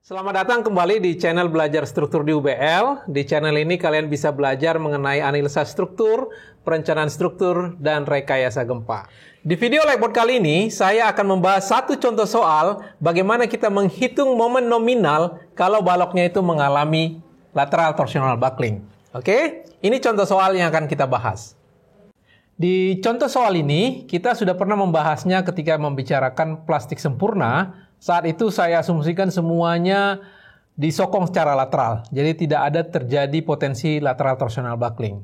Selamat datang kembali di channel Belajar Struktur di UBL. Di channel ini kalian bisa belajar mengenai analisa struktur, perencanaan struktur, dan rekayasa gempa. Di video Blackboard kali ini, saya akan membahas satu contoh soal bagaimana kita menghitung momen nominal kalau baloknya itu mengalami lateral torsional buckling. Oke, ini contoh soal yang akan kita bahas. Di contoh soal ini, kita sudah pernah membahasnya ketika membicarakan plastik sempurna. Saat itu saya asumsikan semuanya disokong secara lateral. Jadi tidak ada terjadi potensi lateral torsional buckling.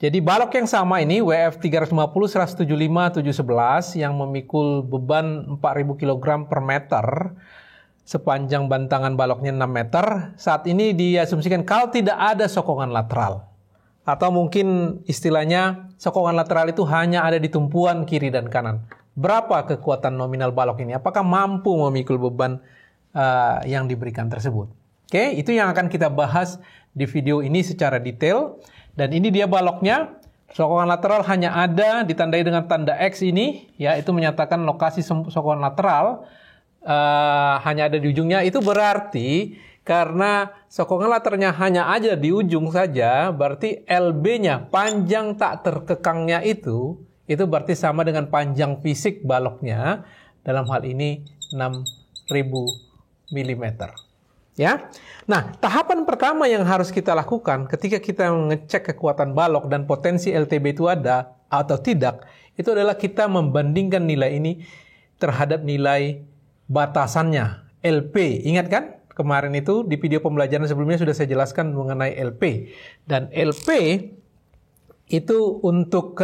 Jadi balok yang sama ini, WF 350, 175, 711 yang memikul beban 4.000 kg per meter, sepanjang bantangan baloknya 6 meter, saat ini diasumsikan kalau tidak ada sokongan lateral. Atau mungkin istilahnya sokongan lateral itu hanya ada di tumpuan kiri dan kanan. Berapa kekuatan nominal balok ini? Apakah mampu memikul beban yang diberikan tersebut? Oke, itu yang akan kita bahas di video ini secara detail. Dan ini dia baloknya. Sokongan lateral hanya ada ditandai dengan tanda X ini, ya, itu menyatakan lokasi sokongan lateral hanya ada di ujungnya. Itu berarti karena sokongan lateralnya hanya ada di ujung saja, berarti LB-nya, panjang tak terkekangnya itu berarti sama dengan panjang fisik baloknya, dalam hal ini 6.000 mm. Ya. Nah, tahapan pertama yang harus kita lakukan ketika kita mengecek kekuatan balok dan potensi LTB itu ada atau tidak, itu adalah kita membandingkan nilai ini terhadap nilai batasannya, LP. Ingat kan? Kemarin itu di video pembelajaran sebelumnya sudah saya jelaskan mengenai LP. Dan LP itu untuk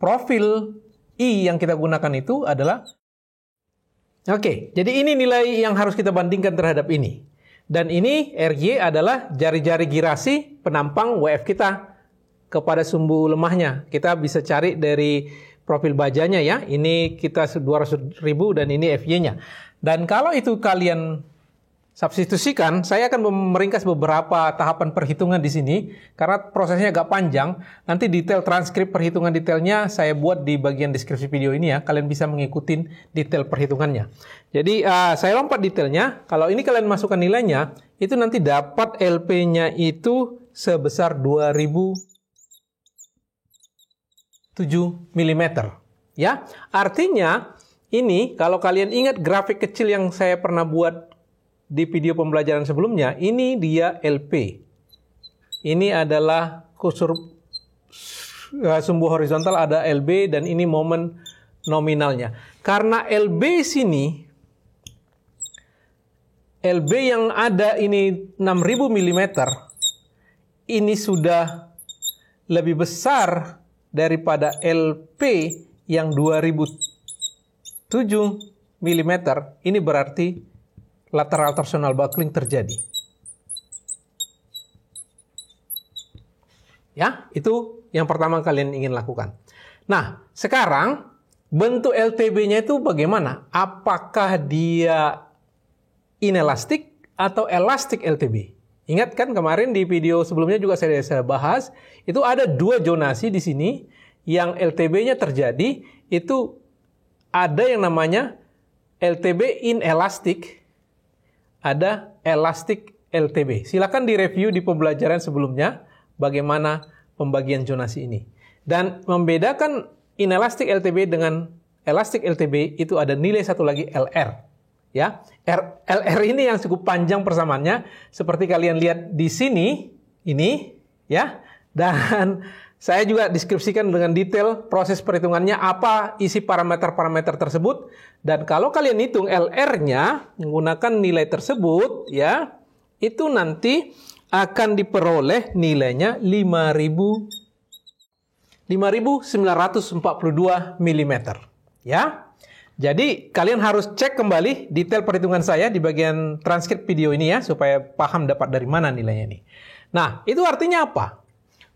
profil I yang kita gunakan itu adalah oke, jadi ini nilai yang harus kita bandingkan terhadap ini. Dan ini RY adalah jari-jari girasi penampang WF kita kepada sumbu lemahnya. Kita bisa cari dari profil bajanya ya. Ini kita 200.000 dan ini FY-nya. Dan kalau itu kalian substitusikan, saya akan meringkas beberapa tahapan perhitungan di sini karena prosesnya agak panjang. Nanti detail transkrip perhitungan detailnya saya buat di bagian deskripsi video ini ya. Kalian bisa mengikuti detail perhitungannya. Jadi saya lompat detailnya. Kalau ini kalian masukkan nilainya, itu nanti dapat LP-nya itu sebesar 2007 mm. Ya, artinya ini kalau kalian ingat grafik kecil yang saya pernah buat di video pembelajaran sebelumnya, ini dia LP. Ini adalah kusur sumbu horizontal, ada LB, dan ini momen nominalnya. Karena LB sini, LB yang ada ini 6.000 mm, ini sudah lebih besar daripada LP yang 2007 mm. Ini berarti lateral torsional buckling terjadi. Ya, itu yang pertama kalian ingin lakukan. Nah, sekarang bentuk LTB-nya itu bagaimana? Apakah dia inelastik atau elastik LTB? Ingat kan kemarin di video sebelumnya juga saya bahas, itu ada dua zonasi di sini yang LTB-nya terjadi, itu ada yang namanya LTB inelastik, ada elastik LTB. Silakan direview di pembelajaran sebelumnya bagaimana pembagian zonasi ini. Dan membedakan inelastik LTB dengan elastik LTB itu ada nilai satu lagi LR. Ya, LR ini yang cukup panjang persamaannya seperti kalian lihat di sini ini ya. Dan saya juga deskripsikan dengan detail proses perhitungannya, apa isi parameter-parameter tersebut. Dan kalau kalian hitung LR-nya menggunakan nilai tersebut, ya, itu nanti akan diperoleh nilainya 5.942 mm. Ya, jadi kalian harus cek kembali detail perhitungan saya di bagian transkrip video ini ya, supaya paham dapat dari mana nilainya ini. Nah, itu artinya apa?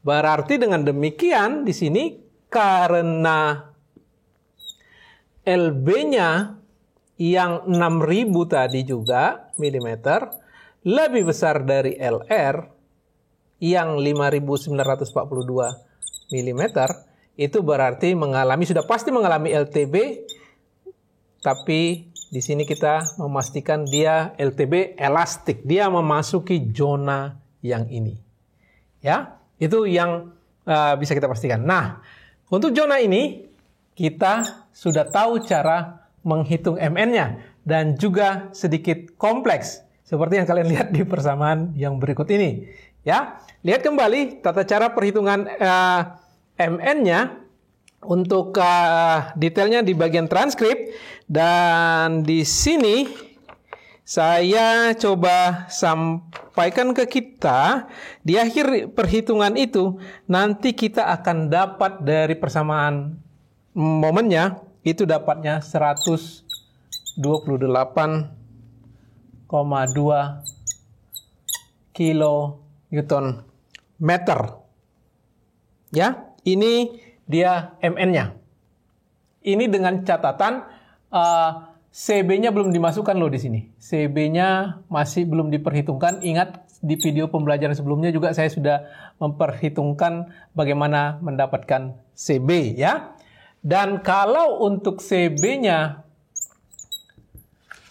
Berarti dengan demikian di sini karena LB-nya yang 6.000 tadi juga milimeter lebih besar dari LR yang 5.942 mm, itu berarti sudah pasti mengalami LTB tapi di sini kita memastikan dia LTB elastik. Dia memasuki zona yang ini. Ya, itu yang bisa kita pastikan. Nah, untuk zona ini kita sudah tahu cara menghitung MN-nya dan juga sedikit kompleks seperti yang kalian lihat di persamaan yang berikut ini. Ya, lihat kembali tata cara perhitungan MN-nya. Untuk detailnya di bagian transkrip, dan di sini saya coba sampaikan ke kita di akhir perhitungan itu nanti kita akan dapat dari persamaan momennya itu dapatnya 128,2 kilonewton meter. Ya, ini dia MN-nya. Ini dengan catatan CB-nya belum dimasukkan loh di sini. CB-nya masih belum diperhitungkan. Ingat di video pembelajaran sebelumnya juga saya sudah memperhitungkan bagaimana mendapatkan CB ya. Dan kalau untuk CB-nya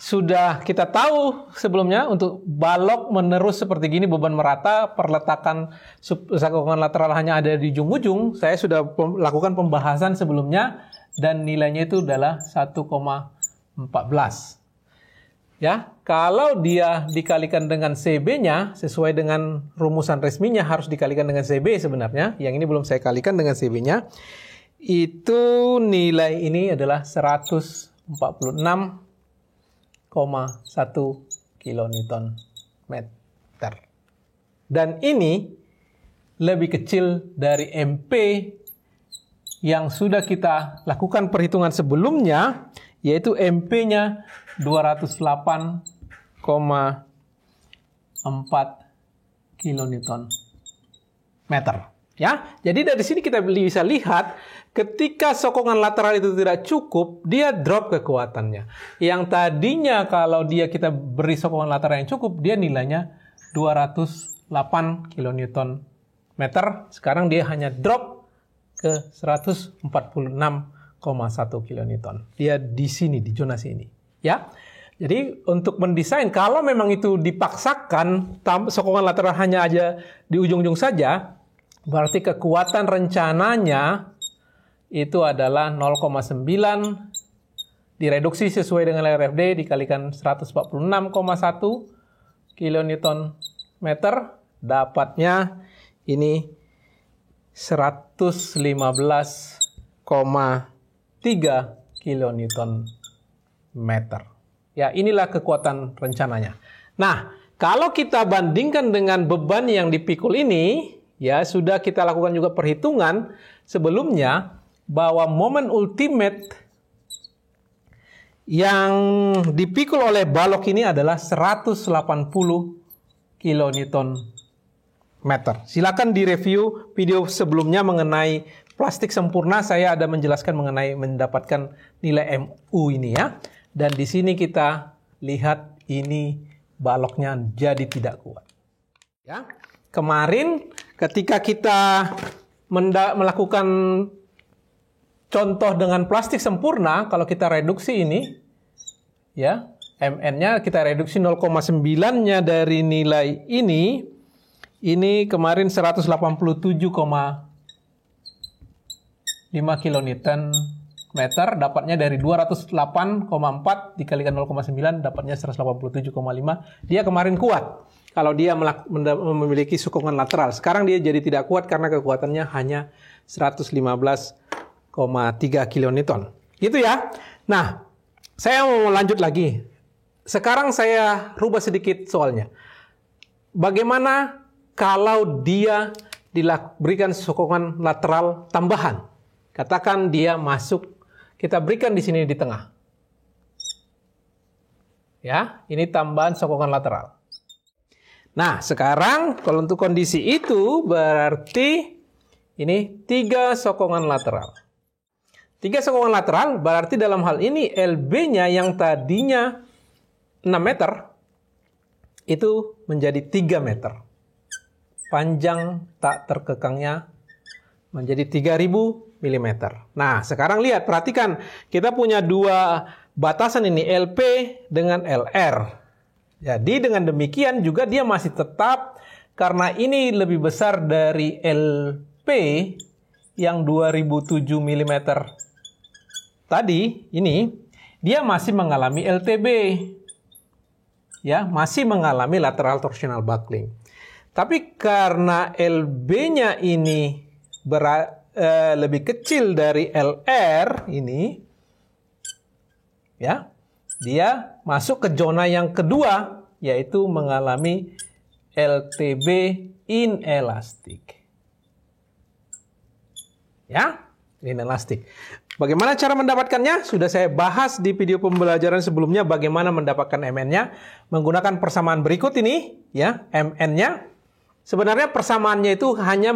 sudah kita tahu sebelumnya untuk balok menerus seperti gini, beban merata, perletakan sokongan lateral hanya ada di ujung-ujung. Saya sudah lakukan pembahasan sebelumnya dan nilainya itu adalah 1,14. Ya, kalau dia dikalikan dengan CB-nya sesuai dengan rumusan resminya harus dikalikan dengan CB sebenarnya. Yang ini belum saya kalikan dengan CB-nya. Itu nilai ini adalah 146,1 kilonewton meter. Dan ini lebih kecil dari MP yang sudah kita lakukan perhitungan sebelumnya, yaitu MP-nya 208,4 kilonewton meter. Ya, jadi dari sini kita bisa lihat ketika sokongan lateral itu tidak cukup, dia drop kekuatannya. Yang tadinya kalau kita beri sokongan lateral yang cukup, dia nilainya 208 kilonewton meter. Sekarang dia hanya drop ke 146,1 kilonewton. Dia di sini, di zona sini. Ya, jadi untuk mendesain, kalau memang itu dipaksakan, sokongan lateral hanya aja di ujung-ujung saja, berarti kekuatan rencananya itu adalah 0,9 direduksi sesuai dengan LRFD dikalikan 146,1 kilonewton meter, dapatnya ini 115,3 kilonewton meter. Ya, inilah kekuatan rencananya. Nah, kalau kita bandingkan dengan beban yang dipikul ini, ya, sudah kita lakukan juga perhitungan sebelumnya bahwa momen ultimate yang dipikul oleh balok ini adalah 180 kilonewton meter. Silakan direview video sebelumnya mengenai plastik sempurna, saya ada menjelaskan mengenai mendapatkan nilai MU ini ya. Dan di sini kita lihat ini baloknya jadi tidak kuat. Ya. Kemarin ketika kita melakukan contoh dengan plastik sempurna, kalau kita reduksi ini, ya, MN-nya kita reduksi 0,9-nya dari nilai ini kemarin 187,5 kilonewton meter, dapatnya dari 208,4 dikalikan 0,9 dapatnya 187,5. Dia kemarin kuat kalau dia memiliki sokongan lateral. Sekarang dia jadi tidak kuat karena kekuatannya hanya 115,3 kilonewton. Gitu ya. Nah, saya mau lanjut lagi. Sekarang saya rubah sedikit soalnya. Bagaimana kalau dia diberikan sokongan lateral tambahan? Katakan dia masuk, kita berikan di sini di tengah. Ya, ini tambahan sokongan lateral. Nah, sekarang kalau untuk kondisi itu berarti ini 3 sokongan lateral. 3 sokongan lateral berarti dalam hal ini LB-nya yang tadinya 6 meter itu menjadi 3 meter. Panjang tak terkekangnya menjadi 3000 mm. Nah, sekarang lihat, perhatikan kita punya 2 batasan ini LP dengan LR. Jadi dengan demikian juga dia masih tetap, karena ini lebih besar dari LP yang 2007 mm tadi, ini dia masih mengalami LTB. Ya, masih mengalami lateral torsional buckling. Tapi karena LB-nya ini lebih kecil dari LR ini, ya, dia masuk ke zona yang kedua, yaitu mengalami LTB inelastik. Ya, inelastik. Bagaimana cara mendapatkannya? Sudah saya bahas di video pembelajaran sebelumnya bagaimana mendapatkan MN-nya menggunakan persamaan berikut ini, ya, MN-nya. Sebenarnya persamaannya itu hanya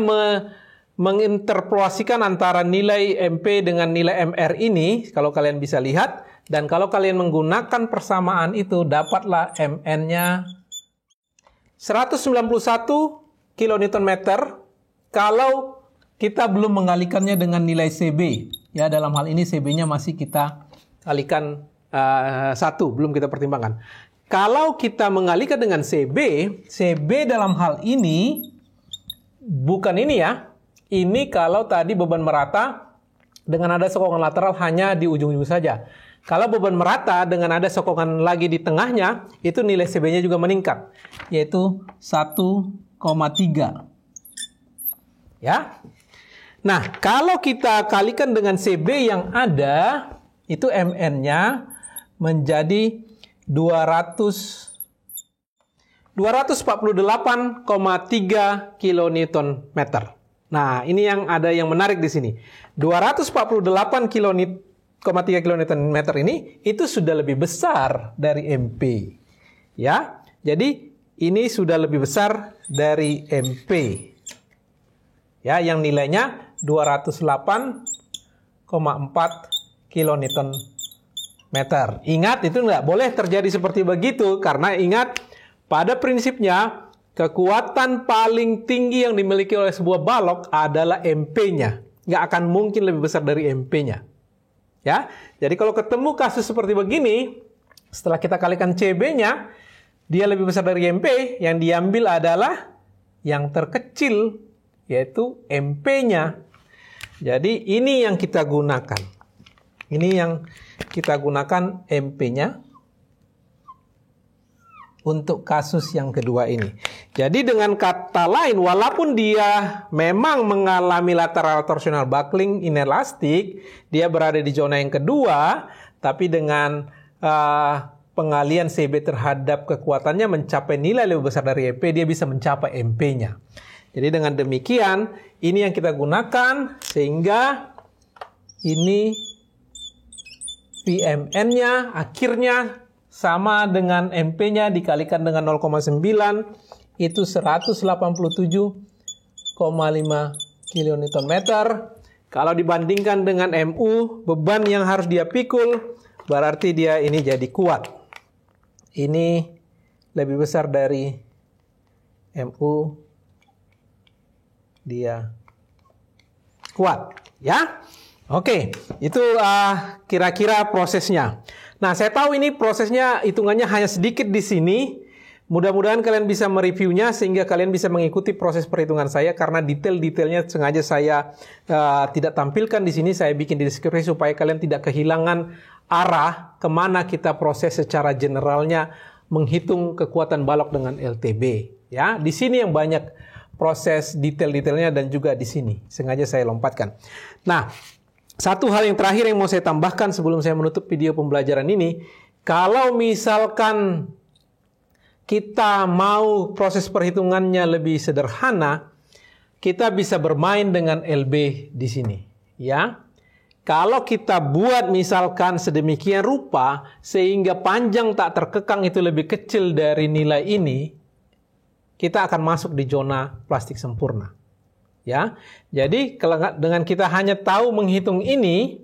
menginterpolasikan antara nilai MP dengan nilai MR ini, kalau kalian bisa lihat. Dan kalau kalian menggunakan persamaan itu, dapatlah MN-nya 191 kN kalau kita belum mengalikannya dengan nilai CB. Ya, dalam hal ini CB-nya masih kita kalikan 1, belum kita pertimbangkan. Kalau kita mengalihkan dengan CB, CB dalam hal ini bukan ini ya. Ini kalau tadi beban merata dengan ada sokongan lateral hanya di ujung-ujung saja. Kalau beban merata dengan ada sokongan lagi di tengahnya, itu nilai CB-nya juga meningkat, yaitu 1,3. Ya. Nah, kalau kita kalikan dengan CB yang ada, itu MN-nya menjadi 248,3 kN. Nah, ini yang ada yang menarik di sini. 248,3 kN ini itu sudah lebih besar dari MP. Ya. Jadi ini sudah lebih besar dari MP. Ya, yang nilainya 208,4 kN. Ingat, itu nggak boleh terjadi seperti begitu, karena ingat, pada prinsipnya kekuatan paling tinggi yang dimiliki oleh sebuah balok adalah MP-nya. Nggak akan mungkin lebih besar dari MP-nya. Ya, jadi kalau ketemu kasus seperti begini, setelah kita kalikan CB-nya, dia lebih besar dari MP, yang diambil adalah yang terkecil, yaitu MP-nya. Jadi ini yang kita gunakan. Ini yang kita gunakan MP-nya untuk kasus yang kedua ini. Jadi dengan kata lain, walaupun dia memang mengalami lateral torsional buckling inelastik, dia berada di zona yang kedua, tapi dengan pengalian CB terhadap kekuatannya mencapai nilai lebih besar dari MP, dia bisa mencapai MP-nya. Jadi dengan demikian, ini yang kita gunakan, sehingga ini PMN-nya akhirnya sama dengan MP-nya dikalikan dengan 0,9, itu 187,5 kN. Kalau dibandingkan dengan MU, beban yang harus dia pikul, berarti dia ini jadi kuat. Ini lebih besar dari MU, dia kuat. Ya, oke, itu kira-kira prosesnya. Nah, saya tahu ini prosesnya hitungannya hanya sedikit di sini. Mudah-mudahan kalian bisa mereviewnya sehingga kalian bisa mengikuti proses perhitungan saya, karena detail-detailnya sengaja saya tidak tampilkan di sini. Saya bikin di deskripsi supaya kalian tidak kehilangan arah kemana kita proses secara generalnya menghitung kekuatan balok dengan LTB. Ya, di sini yang banyak proses detail-detailnya, dan juga di sini sengaja saya lompatkan. Nah, satu hal yang terakhir yang mau saya tambahkan sebelum saya menutup video pembelajaran ini, kalau misalkan kita mau proses perhitungannya lebih sederhana, kita bisa bermain dengan LB di sini, ya. Kalau kita buat misalkan sedemikian rupa sehingga panjang tak terkekang itu lebih kecil dari nilai ini, kita akan masuk di zona plastik sempurna. Ya, jadi kalau dengan kita hanya tahu menghitung ini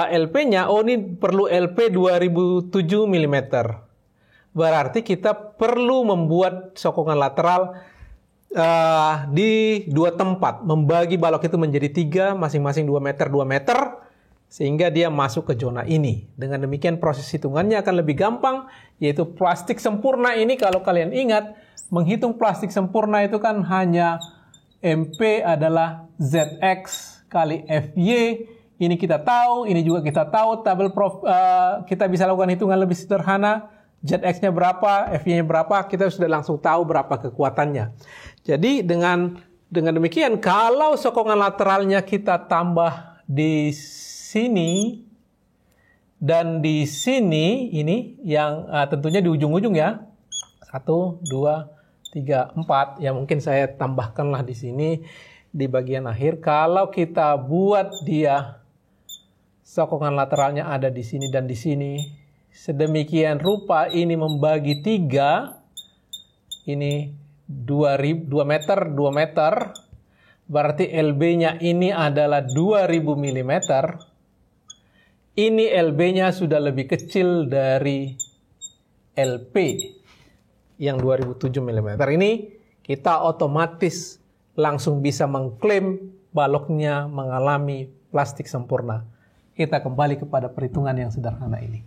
LP-nya, oh ini perlu LP 2007 mm. Berarti kita perlu membuat sokongan lateral di dua tempat, membagi balok itu menjadi 3, masing-masing 2 meter, 2 meter. sehingga dia masuk ke zona ini. Dengan demikian proses hitungannya akan lebih gampang, yaitu plastik sempurna ini kalau kalian ingat, menghitung plastik sempurna itu kan hanya MP adalah ZX kali FY. Ini kita tahu, ini juga kita tahu, kita bisa lakukan hitungan lebih sederhana. ZX-nya berapa, FY-nya berapa, kita sudah langsung tahu berapa kekuatannya. Jadi dengan demikian, kalau sokongan lateralnya kita tambah di sini, dan di sini, ini yang tentunya di ujung-ujung ya, 1, 2, 3, 4, ya mungkin saya tambahkanlah di sini, di bagian akhir. Kalau kita buat dia sokongan lateralnya ada di sini dan di sini, sedemikian rupa ini membagi 3, ini 2 meter, 2 meter, berarti LB-nya ini adalah 2000 mm. Ini LB-nya sudah lebih kecil dari LP yang 2007 mm. Ini kita otomatis langsung bisa mengklaim baloknya mengalami plastik sempurna. Kita kembali kepada perhitungan yang sederhana ini.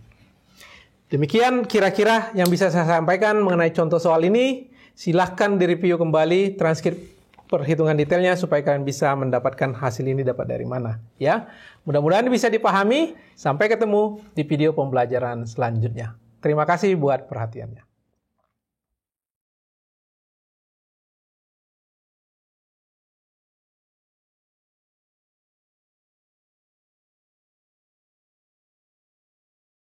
Demikian kira-kira yang bisa saya sampaikan mengenai contoh soal ini. Silahkan direview kembali transkrip perhitungan detailnya supaya kalian bisa mendapatkan hasil ini dapat dari mana. Ya, mudah-mudahan bisa dipahami. Sampai ketemu di video pembelajaran selanjutnya. Terima kasih buat perhatiannya.